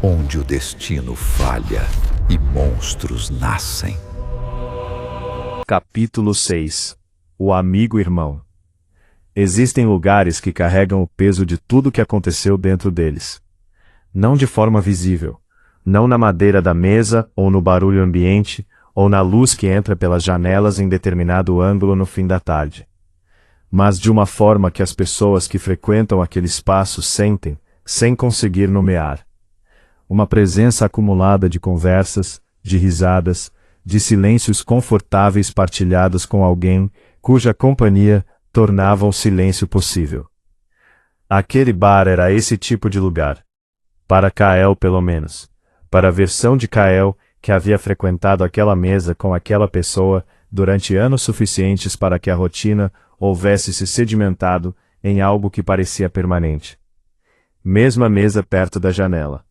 onde o destino falha e monstros nascem. Capítulo 6. O amigo irmão. Existem lugares que carregam o peso de tudo que aconteceu dentro deles. Não de forma visível, não na madeira da mesa ou no barulho ambiente, ou na luz que entra pelas janelas em determinado ângulo no fim da tarde. Mas de uma forma que as pessoas que frequentam aquele espaço sentem, sem conseguir nomear. Uma presença acumulada de conversas, de risadas, de silêncios confortáveis partilhados com alguém, cuja companhia tornava o silêncio possível. Aquele bar era esse tipo de lugar. Para Kael, pelo menos. Para a versão de Kael, que havia frequentado aquela mesa com aquela pessoa durante anos suficientes para que a rotina houvesse se sedimentado em algo que parecia permanente. Mesma mesa perto da janela.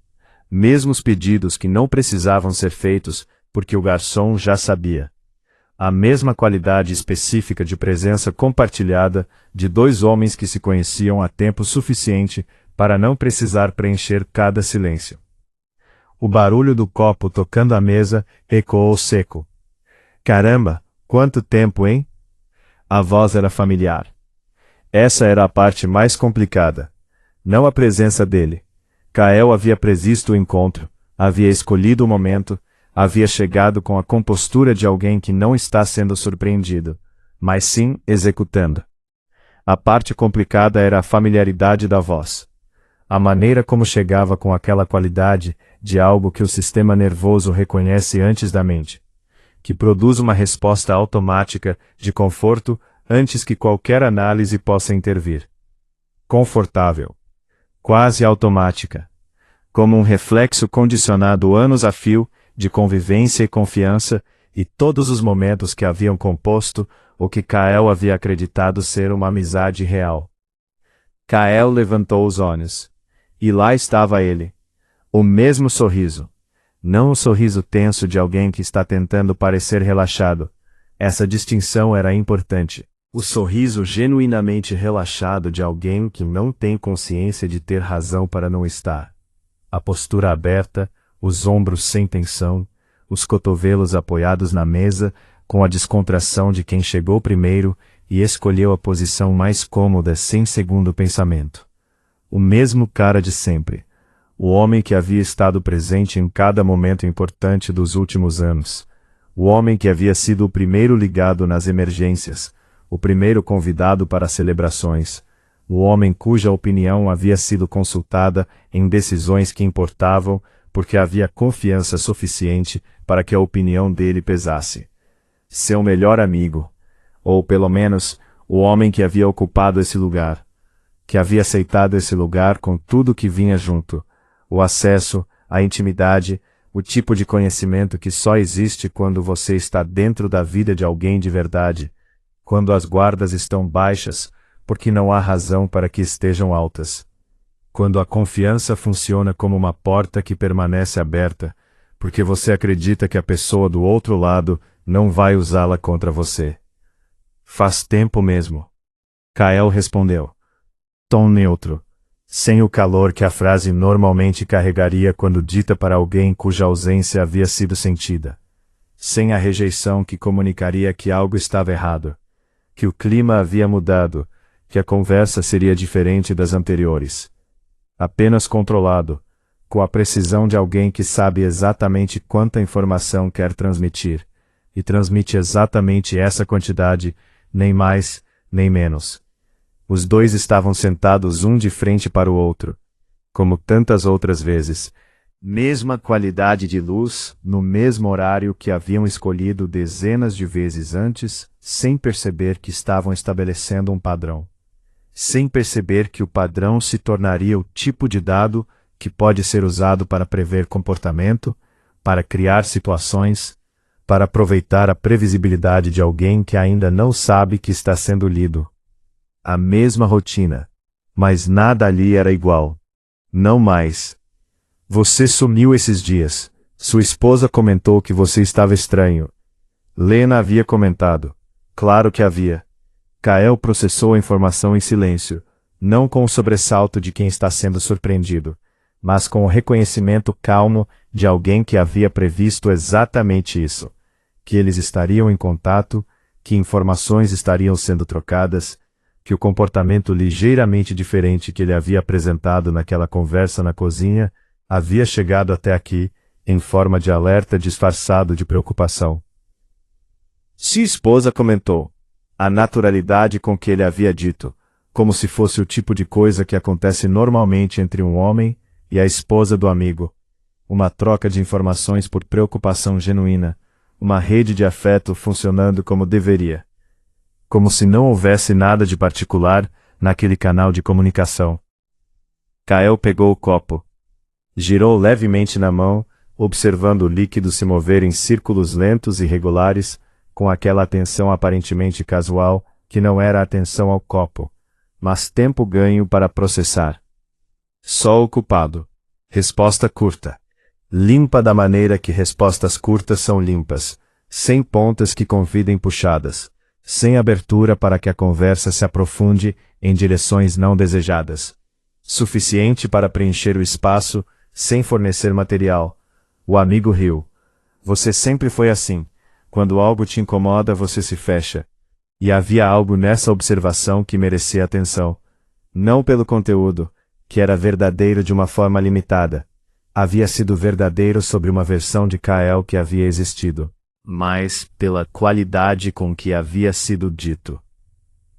Mesmos pedidos que não precisavam ser feitos porque o garçom já sabia. A mesma qualidade específica de presença compartilhada de dois homens que se conheciam há tempo suficiente para não precisar preencher cada silêncio. O barulho do copo tocando a mesa ecoou seco. Caramba, quanto tempo, hein? A voz era familiar. Essa era a parte mais complicada. Não a presença dele. Kael havia previsto o encontro, havia escolhido o momento, havia chegado com a compostura de alguém que não está sendo surpreendido, mas sim executando. A parte complicada era a familiaridade da voz. A maneira como chegava com aquela qualidade de algo que o sistema nervoso reconhece antes da mente, que produz uma resposta automática de conforto antes que qualquer análise possa intervir. Confortável. Quase automática. Como um reflexo condicionado anos a fio de convivência e confiança e todos os momentos que haviam composto o que Kael havia acreditado ser uma amizade real. Kael levantou os olhos. E lá estava ele. O mesmo sorriso. Não o sorriso tenso de alguém que está tentando parecer relaxado. Essa distinção era importante. O sorriso genuinamente relaxado de alguém que não tem consciência de ter razão para não estar. A postura aberta, os ombros sem tensão, os cotovelos apoiados na mesa, com a descontração de quem chegou primeiro e escolheu a posição mais cômoda sem segundo pensamento. O mesmo cara de sempre. O homem que havia estado presente em cada momento importante dos últimos anos. O homem que havia sido o primeiro ligado nas emergências, o primeiro convidado para celebrações. O homem cuja opinião havia sido consultada em decisões que importavam, porque havia confiança suficiente para que a opinião dele pesasse. Seu melhor amigo, ou pelo menos, o homem que havia ocupado esse lugar, que havia aceitado esse lugar com tudo que vinha junto, o acesso, a intimidade, o tipo de conhecimento que só existe quando você está dentro da vida de alguém de verdade, quando as guardas estão baixas, porque não há razão para que estejam altas. Quando a confiança funciona como uma porta que permanece aberta, porque você acredita que a pessoa do outro lado não vai usá-la contra você. Faz tempo mesmo. Kael respondeu. Tom neutro, sem o calor que a frase normalmente carregaria quando dita para alguém cuja ausência havia sido sentida. Sem a rejeição que comunicaria que algo estava errado, que o clima havia mudado, que a conversa seria diferente das anteriores. Apenas controlado, com a precisão de alguém que sabe exatamente quanta informação quer transmitir, e transmite exatamente essa quantidade, nem mais, nem menos. Os dois estavam sentados um de frente para o outro, como tantas outras vezes, mesma qualidade de luz, no mesmo horário que haviam escolhido dezenas de vezes antes, sem perceber que estavam estabelecendo um padrão. Sem perceber que o padrão se tornaria o tipo de dado que pode ser usado para prever comportamento, para criar situações, para aproveitar a previsibilidade de alguém que ainda não sabe que está sendo lido. A mesma rotina, mas nada ali era igual. Não mais. Você sumiu esses dias. Sua esposa comentou que você estava estranho. Lena havia comentado. Claro que havia. Kael processou a informação em silêncio, não com o sobressalto de quem está sendo surpreendido, mas com o reconhecimento calmo de alguém que havia previsto exatamente isso, que eles estariam em contato, que informações estariam sendo trocadas, que o comportamento ligeiramente diferente que ele havia apresentado naquela conversa na cozinha havia chegado até aqui, em forma de alerta disfarçado de preocupação. Sua esposa comentou a naturalidade com que ele havia dito, como se fosse o tipo de coisa que acontece normalmente entre um homem e a esposa do amigo. Uma troca de informações por preocupação genuína, uma rede de afeto funcionando como deveria. Como se não houvesse nada de particular naquele canal de comunicação. Kael pegou o copo. Girou levemente na mão, observando o líquido se mover em círculos lentos e regulares, com aquela atenção aparentemente casual, que não era atenção ao copo, mas tempo ganho para processar. Só ocupado. Resposta curta. Limpa da maneira que respostas curtas são limpas, sem pontas que convidem puxadas, sem abertura para que a conversa se aprofunde em direções não desejadas. Suficiente para preencher o espaço, sem fornecer material. O amigo riu. Você sempre foi assim. Quando algo te incomoda, você se fecha. E havia algo nessa observação que merecia atenção. Não pelo conteúdo, que era verdadeiro de uma forma limitada. Havia sido verdadeiro sobre uma versão de Kael que havia existido, mas pela qualidade com que havia sido dito.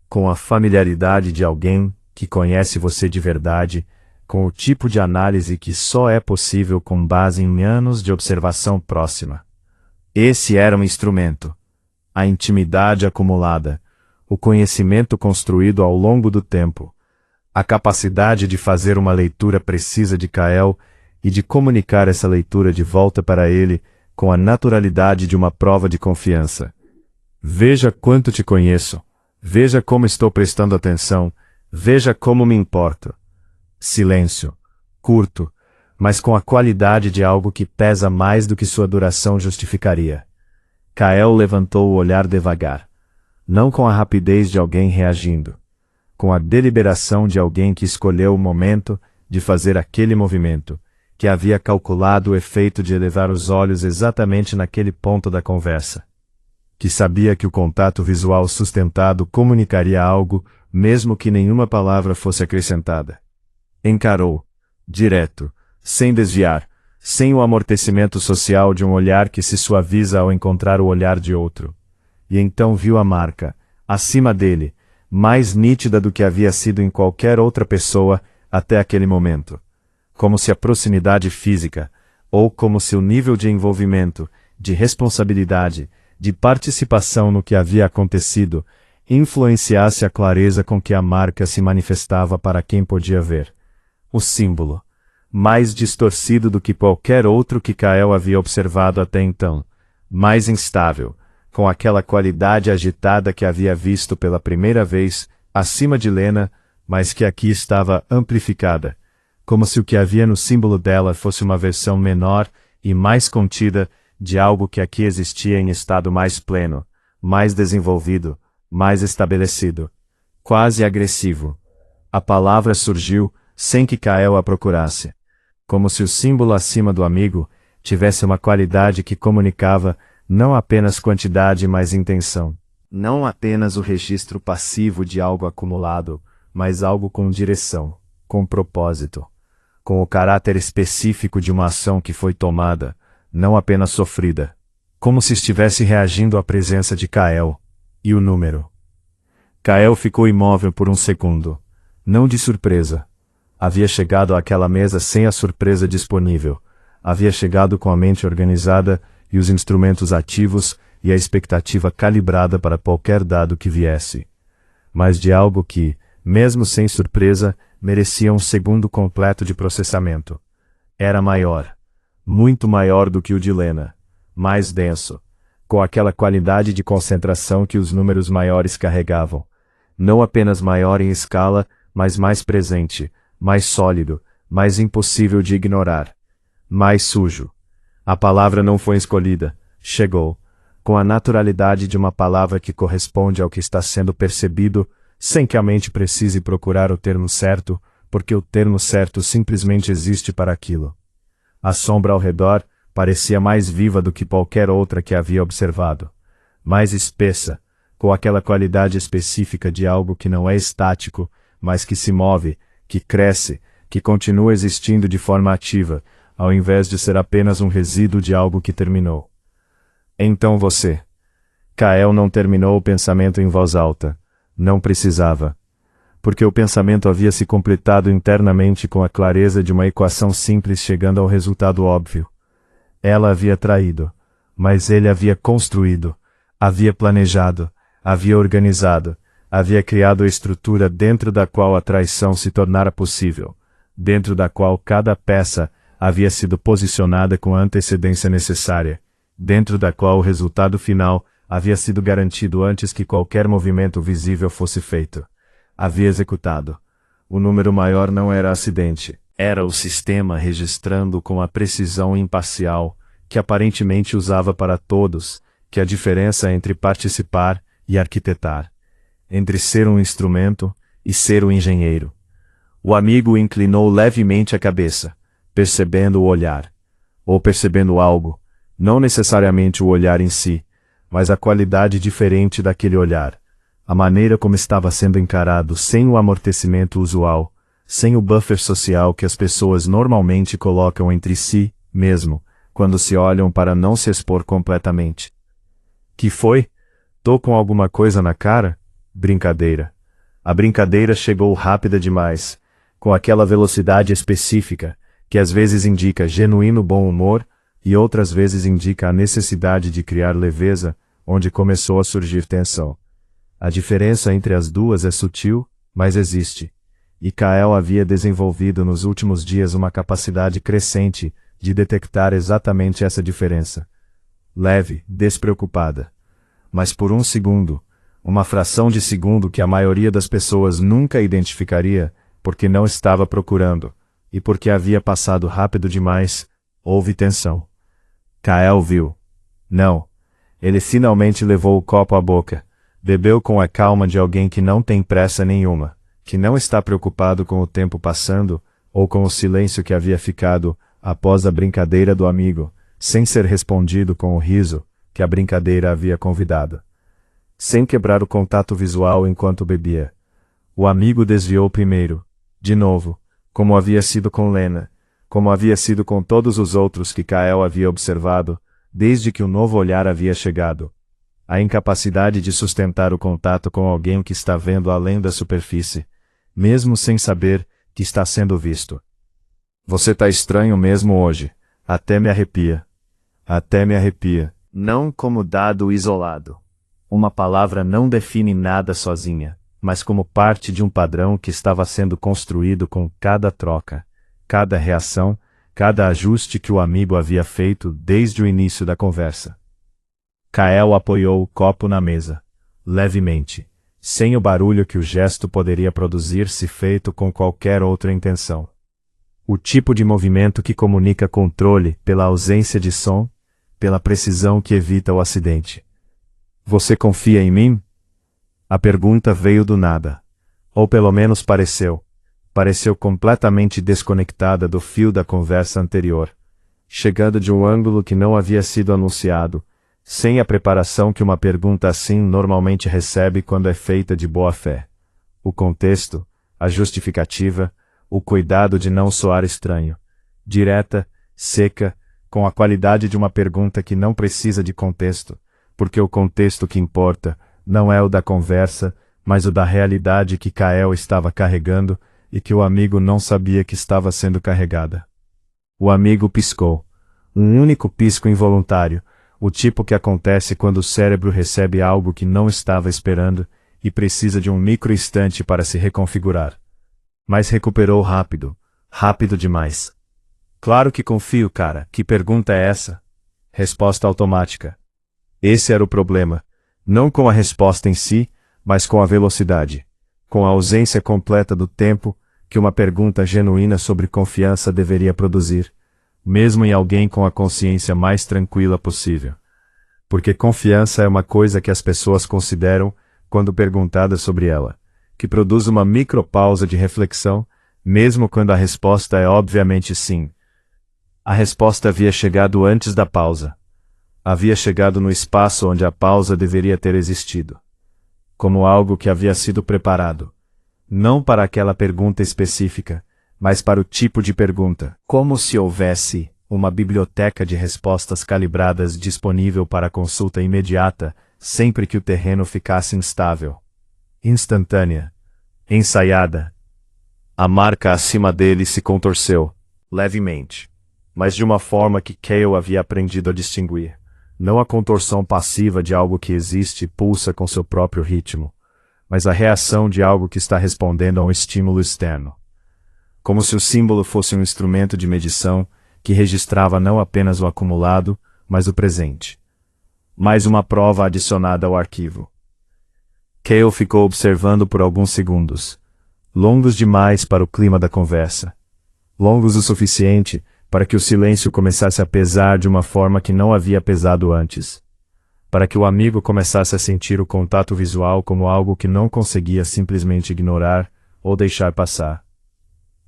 Com a familiaridade de alguém que conhece você de verdade, com o tipo de análise que só é possível com base em anos de observação próxima. Esse era um instrumento. A intimidade acumulada, o conhecimento construído ao longo do tempo, a capacidade de fazer uma leitura precisa de Kael e de comunicar essa leitura de volta para ele com a naturalidade de uma prova de confiança. Veja quanto te conheço. Veja como estou prestando atenção. Veja como me importo. Silêncio. Curto, mas com a qualidade de algo que pesa mais do que sua duração justificaria. Kael levantou o olhar devagar. Não com a rapidez de alguém reagindo. Com a deliberação de alguém que escolheu o momento de fazer aquele movimento, que havia calculado o efeito de elevar os olhos exatamente naquele ponto da conversa. Que sabia que o contato visual sustentado comunicaria algo, mesmo que nenhuma palavra fosse acrescentada. Encarou, direto, sem desviar, sem o amortecimento social de um olhar que se suaviza ao encontrar o olhar de outro. E então viu a marca, acima dele, mais nítida do que havia sido em qualquer outra pessoa até aquele momento. Como se a proximidade física, ou como se o nível de envolvimento, de responsabilidade, de participação no que havia acontecido, influenciasse a clareza com que a marca se manifestava para quem podia ver. O símbolo, mais distorcido do que qualquer outro que Kael havia observado até então, mais instável, com aquela qualidade agitada que havia visto pela primeira vez, acima de Lena, mas que aqui estava amplificada, como se o que havia no símbolo dela fosse uma versão menor e mais contida de algo que aqui existia em estado mais pleno, mais desenvolvido, mais estabelecido, quase agressivo. A palavra surgiu sem que Kael a procurasse, como se o símbolo acima do amigo tivesse uma qualidade que comunicava não apenas quantidade, mas intenção. Não apenas o registro passivo de algo acumulado, mas algo com direção, com propósito, com o caráter específico de uma ação que foi tomada, não apenas sofrida, como se estivesse reagindo à presença de Kael, e o número. Kael ficou imóvel por um segundo, não de surpresa. Havia chegado àquela mesa sem a surpresa disponível, havia chegado com a mente organizada e os instrumentos ativos e a expectativa calibrada para qualquer dado que viesse. Mas de algo que, mesmo sem surpresa, merecia um segundo completo de processamento. Era maior, muito maior do que o de Lena, mais denso, com aquela qualidade de concentração que os números maiores carregavam. Não apenas maior em escala, mas mais presente, mais sólido, mais impossível de ignorar. Mais sujo. A palavra não foi escolhida, chegou, com a naturalidade de uma palavra que corresponde ao que está sendo percebido, sem que a mente precise procurar o termo certo, porque o termo certo simplesmente existe para aquilo. A sombra ao redor parecia mais viva do que qualquer outra que havia observado, mais espessa, com aquela qualidade específica de algo que não é estático, mas que se move, que cresce, que continua existindo de forma ativa, ao invés de ser apenas um resíduo de algo que terminou. Então você. Kael não terminou o pensamento em voz alta. Não precisava. Porque o pensamento havia se completado internamente com a clareza de uma equação simples chegando ao resultado óbvio. Ela havia traído, mas ele havia construído, havia planejado, havia organizado, havia criado a estrutura dentro da qual a traição se tornara possível, dentro da qual cada peça havia sido posicionada com a antecedência necessária, dentro da qual o resultado final havia sido garantido antes que qualquer movimento visível fosse feito. Havia executado. O número maior não era acidente, era o sistema registrando com a precisão imparcial que aparentemente usava para todos, que a diferença entre participar e arquitetar, entre ser um instrumento e ser o engenheiro. O amigo inclinou levemente a cabeça, percebendo o olhar, ou percebendo algo, não necessariamente o olhar em si, mas a qualidade diferente daquele olhar, a maneira como estava sendo encarado sem o amortecimento usual, sem o buffer social que as pessoas normalmente colocam entre si mesmo, quando se olham para não se expor completamente. Que foi? Tô com alguma coisa na cara? Brincadeira. A brincadeira chegou rápida demais, com aquela velocidade específica, que às vezes indica genuíno bom humor, e outras vezes indica a necessidade de criar leveza, onde começou a surgir tensão. A diferença entre as duas é sutil, mas existe. E Kael havia desenvolvido nos últimos dias uma capacidade crescente de detectar exatamente essa diferença. Leve, despreocupada. Mas por um segundo, uma fração de segundo que a maioria das pessoas nunca identificaria, porque não estava procurando, e porque havia passado rápido demais, houve tensão. Kael viu. Não. Ele finalmente levou o copo à boca. Bebeu com a calma de alguém que não tem pressa nenhuma, que não está preocupado com o tempo passando, ou com o silêncio que havia ficado após a brincadeira do amigo, sem ser respondido com o riso que a brincadeira havia convidado. Sem quebrar o contato visual enquanto bebia. O amigo desviou primeiro, de novo, como havia sido com Lena, como havia sido com todos os outros que Kael havia observado, desde que o novo olhar havia chegado. A incapacidade de sustentar o contato com alguém que está vendo além da superfície, mesmo sem saber que está sendo visto. Você tá estranho mesmo hoje. Até me arrepia. Até me arrepia. Não como dado isolado. Uma palavra não define nada sozinha, mas como parte de um padrão que estava sendo construído com cada troca, cada reação, cada ajuste que o amigo havia feito desde o início da conversa. Kael apoiou o copo na mesa, levemente, sem o barulho que o gesto poderia produzir se feito com qualquer outra intenção. O tipo de movimento que comunica controle pela ausência de som, pela precisão que evita o acidente. Você confia em mim? A pergunta veio do nada. Ou pelo menos pareceu. Pareceu completamente desconectada do fio da conversa anterior, chegando de um ângulo que não havia sido anunciado, sem a preparação que uma pergunta assim normalmente recebe quando é feita de boa fé. O contexto, a justificativa, o cuidado de não soar estranho. Direta, seca, com a qualidade de uma pergunta que não precisa de contexto, porque o contexto que importa não é o da conversa, mas o da realidade que Kael estava carregando e que o amigo não sabia que estava sendo carregada. O amigo piscou. Um único pisco involuntário, o tipo que acontece quando o cérebro recebe algo que não estava esperando e precisa de um micro-instante para se reconfigurar. Mas recuperou rápido, rápido demais. Claro que confio, cara. Que pergunta é essa? Resposta automática. Esse era o problema. Não com a resposta em si, mas com a velocidade. Com a ausência completa do tempo que uma pergunta genuína sobre confiança deveria produzir, mesmo em alguém com a consciência mais tranquila possível. Porque confiança é uma coisa que as pessoas consideram, quando perguntadas sobre ela, que produz uma micropausa de reflexão, mesmo quando a resposta é obviamente sim. A resposta havia chegado antes da pausa. Havia chegado no espaço onde a pausa deveria ter existido. Como algo que havia sido preparado. Não para aquela pergunta específica, mas para o tipo de pergunta. Como se houvesse uma biblioteca de respostas calibradas disponível para consulta imediata, sempre que o terreno ficasse instável. Instantânea. Ensaiada. A marca acima dele se contorceu, levemente, mas de uma forma que Cale havia aprendido a distinguir. Não a contorção passiva de algo que existe e pulsa com seu próprio ritmo, mas a reação de algo que está respondendo a um estímulo externo. Como se o símbolo fosse um instrumento de medição que registrava não apenas o acumulado, mas o presente. Mais uma prova adicionada ao arquivo. Cale ficou observando por alguns segundos, longos demais para o clima da conversa. Longos o suficiente para que o silêncio começasse a pesar de uma forma que não havia pesado antes. Para que o amigo começasse a sentir o contato visual como algo que não conseguia simplesmente ignorar ou deixar passar.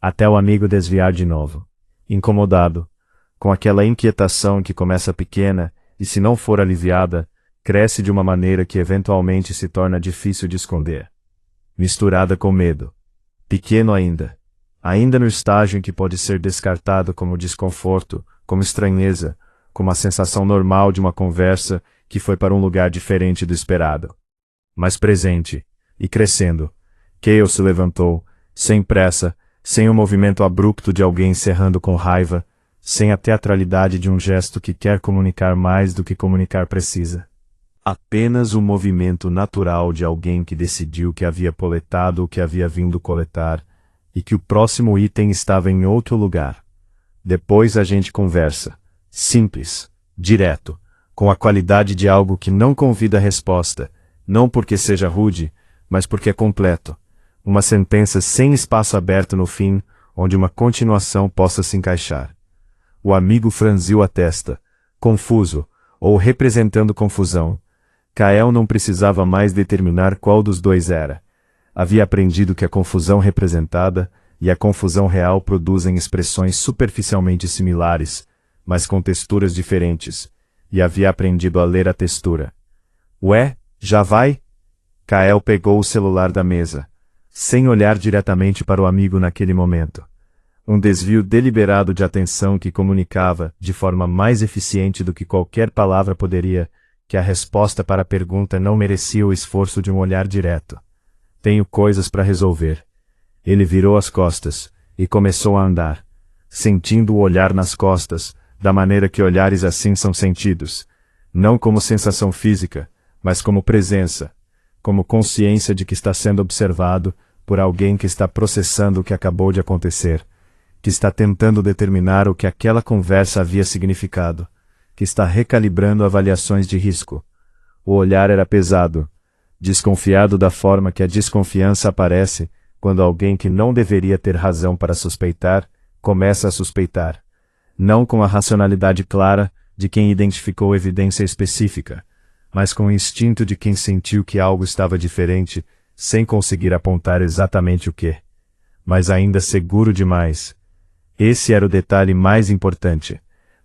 Até o amigo desviar de novo, incomodado, com aquela inquietação que começa pequena e, se não for aliviada, cresce de uma maneira que eventualmente se torna difícil de esconder. Misturada com medo. Pequeno ainda no estágio em que pode ser descartado como desconforto, como estranheza, como a sensação normal de uma conversa que foi para um lugar diferente do esperado. Mas presente, e crescendo, Cale se levantou, sem pressa, sem o movimento abrupto de alguém cerrando com raiva, sem a teatralidade de um gesto que quer comunicar mais do que comunicar precisa. Apenas o movimento natural de alguém que decidiu que havia coletado o que havia vindo coletar, e que o próximo item estava em outro lugar. Depois a gente conversa. Simples, direto, com a qualidade de algo que não convida a resposta, não porque seja rude, mas porque é completo. Uma sentença sem espaço aberto no fim, onde uma continuação possa se encaixar. O amigo franziu a testa, confuso, ou representando confusão. Cale não precisava mais determinar qual dos dois era. Havia aprendido que a confusão representada e a confusão real produzem expressões superficialmente similares, mas com texturas diferentes, e havia aprendido a ler a textura. Ué, já vai? Cale pegou o celular da mesa, sem olhar diretamente para o amigo naquele momento. Um desvio deliberado de atenção que comunicava, de forma mais eficiente do que qualquer palavra poderia, que a resposta para a pergunta não merecia o esforço de um olhar direto. Tenho coisas para resolver. Ele virou as costas e começou a andar, sentindo o olhar nas costas, da maneira que olhares assim são sentidos, não como sensação física, mas como presença, como consciência de que está sendo observado por alguém que está processando o que acabou de acontecer, que está tentando determinar o que aquela conversa havia significado, que está recalibrando avaliações de risco. O olhar era pesado, desconfiado da forma que a desconfiança aparece quando alguém que não deveria ter razão para suspeitar, começa a suspeitar. Não com a racionalidade clara de quem identificou evidência específica, mas com o instinto de quem sentiu que algo estava diferente, sem conseguir apontar exatamente o que. Mas ainda seguro demais. Esse era o detalhe mais importante.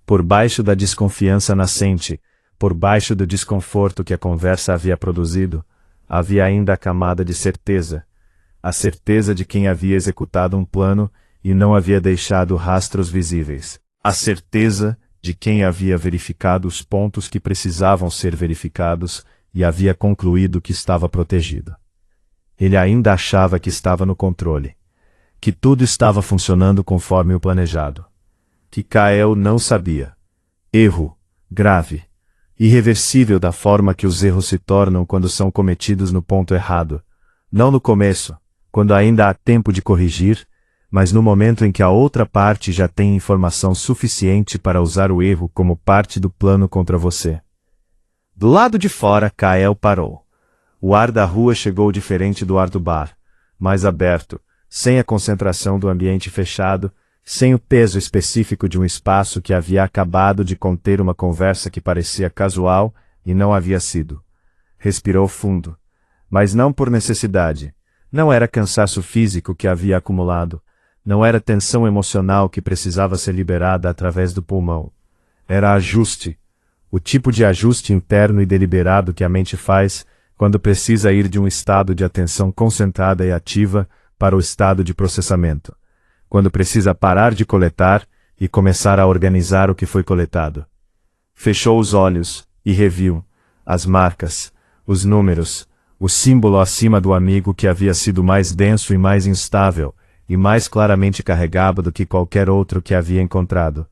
Por baixo da desconfiança nascente, por baixo do desconforto que a conversa havia produzido, havia ainda a camada de certeza. A certeza de quem havia executado um plano e não havia deixado rastros visíveis. A certeza de quem havia verificado os pontos que precisavam ser verificados e havia concluído que estava protegido. Ele ainda achava que estava no controle, que tudo estava funcionando conforme o planejado. Que Cale não sabia. Erro, grave, irreversível da forma que os erros se tornam quando são cometidos no ponto errado. Não no começo, quando ainda há tempo de corrigir, mas no momento em que a outra parte já tem informação suficiente para usar o erro como parte do plano contra você. Do lado de fora, Cale parou. O ar da rua chegou diferente do ar do bar, mais aberto, sem a concentração do ambiente fechado, sem o peso específico de um espaço que havia acabado de conter uma conversa que parecia casual e não havia sido. Respirou fundo, mas não por necessidade. Não era cansaço físico que havia acumulado, Não era tensão emocional que precisava ser liberada através do pulmão. Era ajuste. O tipo de ajuste interno e deliberado que a mente faz quando precisa ir de um estado de atenção concentrada e ativa para o estado de processamento. Quando precisa parar de coletar e começar a organizar o que foi coletado. Fechou os olhos e reviu as marcas, os números, o símbolo acima do amigo que havia sido mais denso e mais instável, e mais claramente carregado do que qualquer outro que havia encontrado.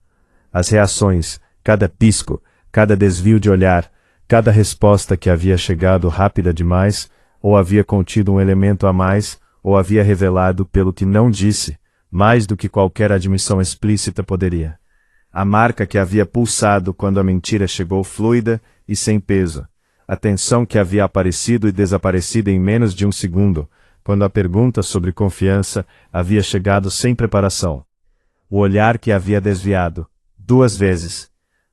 As reações, cada pisco, cada desvio de olhar, cada resposta que havia chegado rápida demais, ou havia contido um elemento a mais, ou havia revelado pelo que não disse, mais do que qualquer admissão explícita poderia. A marca que havia pulsado quando a mentira chegou fluida e sem peso. A tensão que havia aparecido e desaparecido em menos de um segundo, quando a pergunta sobre confiança havia chegado sem preparação. O olhar que havia desviado, 2 vezes.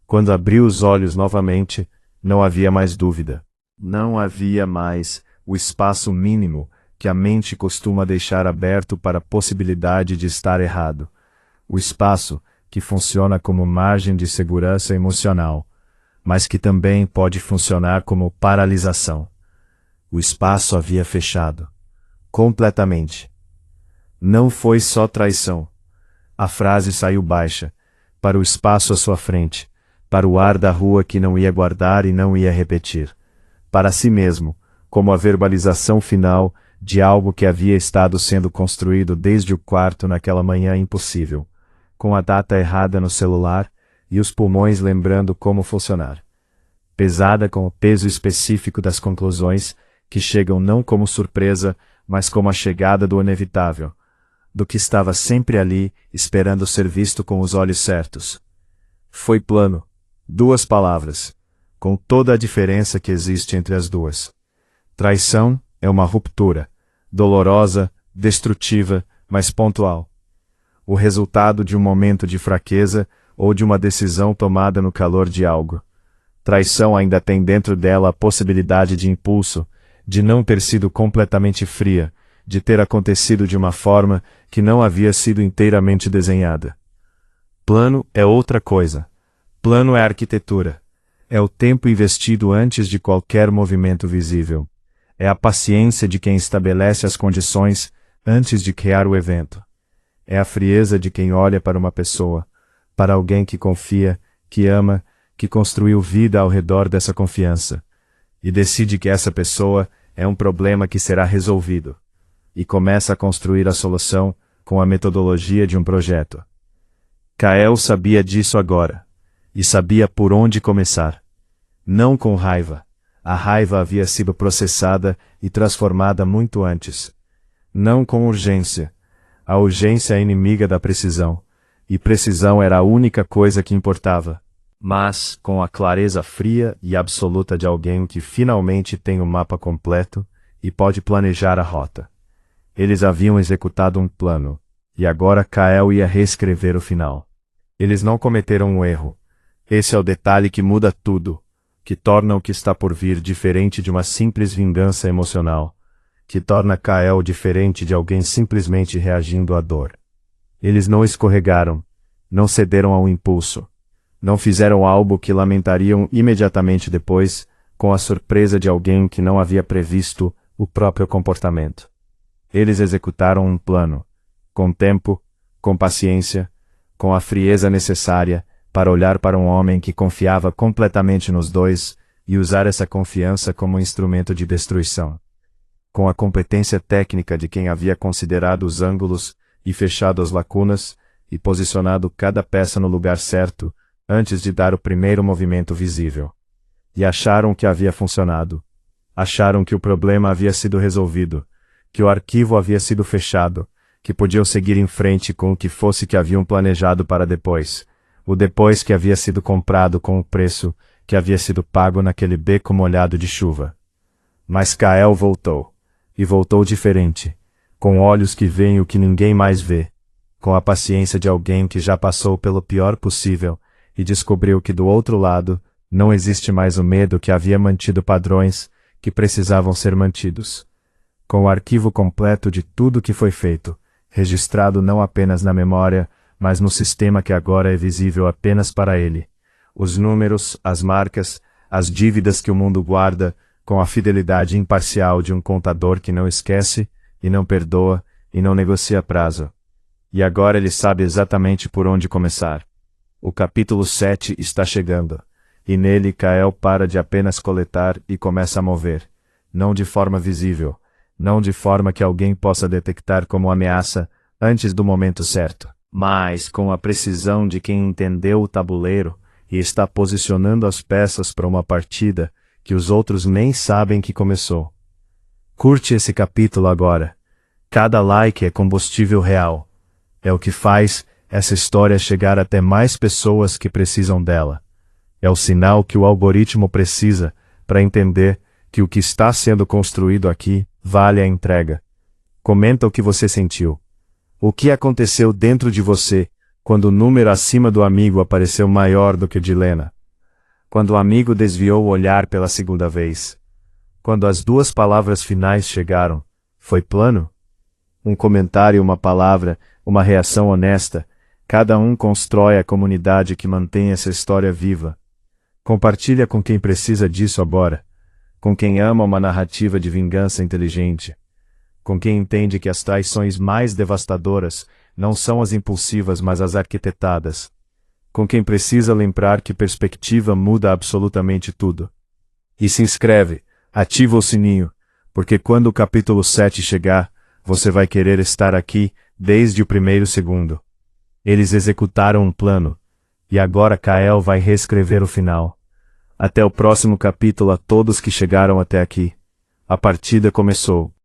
Quando abriu os olhos novamente, não havia mais dúvida. Não havia mais o espaço mínimo que a mente costuma deixar aberto para a possibilidade de estar errado. O espaço que funciona como margem de segurança emocional, mas que também pode funcionar como paralisação. O espaço havia fechado. Completamente. Não foi só traição. A frase saiu baixa, para o espaço à sua frente, para o ar da rua que não ia guardar e não ia repetir, para si mesmo, como a verbalização final de algo que havia estado sendo construído desde o quarto naquela manhã impossível, com a data errada no celular e os pulmões lembrando como funcionar. Pesada com o peso específico das conclusões, que chegam não como surpresa, mas como a chegada do inevitável, do que estava sempre ali, esperando ser visto com os olhos certos. Foi plano. 2 palavras, com toda a diferença que existe entre as duas. Traição é uma ruptura, dolorosa, destrutiva, mas pontual. O resultado de um momento de fraqueza ou de uma decisão tomada no calor de algo. Traição ainda tem dentro dela a possibilidade de impulso, de não ter sido completamente fria, de ter acontecido de uma forma que não havia sido inteiramente desenhada. Plano é outra coisa. Plano é arquitetura. É o tempo investido antes de qualquer movimento visível. É a paciência de quem estabelece as condições antes de criar o evento. É a frieza de quem olha para uma pessoa, para alguém que confia, que ama, que construiu vida ao redor dessa confiança, e decide que essa pessoa é um problema que será resolvido, e começa a construir a solução com a metodologia de um projeto. Kael sabia disso agora, e sabia por onde começar. Não com raiva. A raiva havia sido processada e transformada muito antes. Não com urgência. A urgência é inimiga da precisão, e precisão era a única coisa que importava. Mas, com a clareza fria e absoluta de alguém que finalmente tem o mapa completo e pode planejar a rota. Eles haviam executado um plano, e agora Kael ia reescrever o final. Eles não cometeram um erro. Esse é o detalhe que muda tudo, que torna o que está por vir diferente de uma simples vingança emocional, que torna Kael diferente de alguém simplesmente reagindo à dor. Eles não escorregaram, não cederam ao impulso. Não fizeram algo que lamentariam imediatamente depois, com a surpresa de alguém que não havia previsto o próprio comportamento. Eles executaram um plano, com tempo, com paciência, com a frieza necessária para olhar para um homem que confiava completamente nos dois e usar essa confiança como instrumento de destruição. Com a competência técnica de quem havia considerado os ângulos e fechado as lacunas e posicionado cada peça no lugar certo, antes de dar o primeiro movimento visível. E acharam que havia funcionado. Acharam que o problema havia sido resolvido, que o arquivo havia sido fechado, que podiam seguir em frente com o que fosse que haviam planejado para depois, o depois que havia sido comprado com o preço que havia sido pago naquele beco molhado de chuva. Mas Kael voltou, e voltou diferente, com olhos que veem o que ninguém mais vê, com a paciência de alguém que já passou pelo pior possível, e descobriu que do outro lado não existe mais o medo que havia mantido padrões que precisavam ser mantidos. Com o arquivo completo de tudo que foi feito, registrado não apenas na memória, mas no sistema que agora é visível apenas para ele. Os números, as marcas, as dívidas que o mundo guarda, com a fidelidade imparcial de um contador que não esquece, e não perdoa, e não negocia prazo. E agora ele sabe exatamente por onde começar. O capítulo 7 está chegando, e nele Kael para de apenas coletar e começa a mover, não de forma visível, não de forma que alguém possa detectar como ameaça antes do momento certo, mas com a precisão de quem entendeu o tabuleiro e está posicionando as peças para uma partida que os outros nem sabem que começou. Curte esse capítulo agora. Cada like é combustível real. É o que faz essa história chegar até mais pessoas que precisam dela. É o sinal que o algoritmo precisa para entender que o que está sendo construído aqui vale a entrega. Comenta o que você sentiu. O que aconteceu dentro de você quando o número acima do amigo apareceu maior do que o de Lena? Quando o amigo desviou o olhar pela segunda vez? Quando as duas palavras finais chegaram, foi plano? Um comentário, uma palavra, uma reação honesta, cada um constrói a comunidade que mantém essa história viva. Compartilha com quem precisa disso agora, com quem ama uma narrativa de vingança inteligente, com quem entende que as traições mais devastadoras não são as impulsivas mas as arquitetadas, com quem precisa lembrar que perspectiva muda absolutamente tudo. E se inscreve, ativa o sininho, porque quando o capítulo 7 chegar, você vai querer estar aqui desde o primeiro segundo. Eles executaram um plano, e agora Kael vai reescrever o final. Até o próximo capítulo a todos que chegaram até aqui. A partida começou.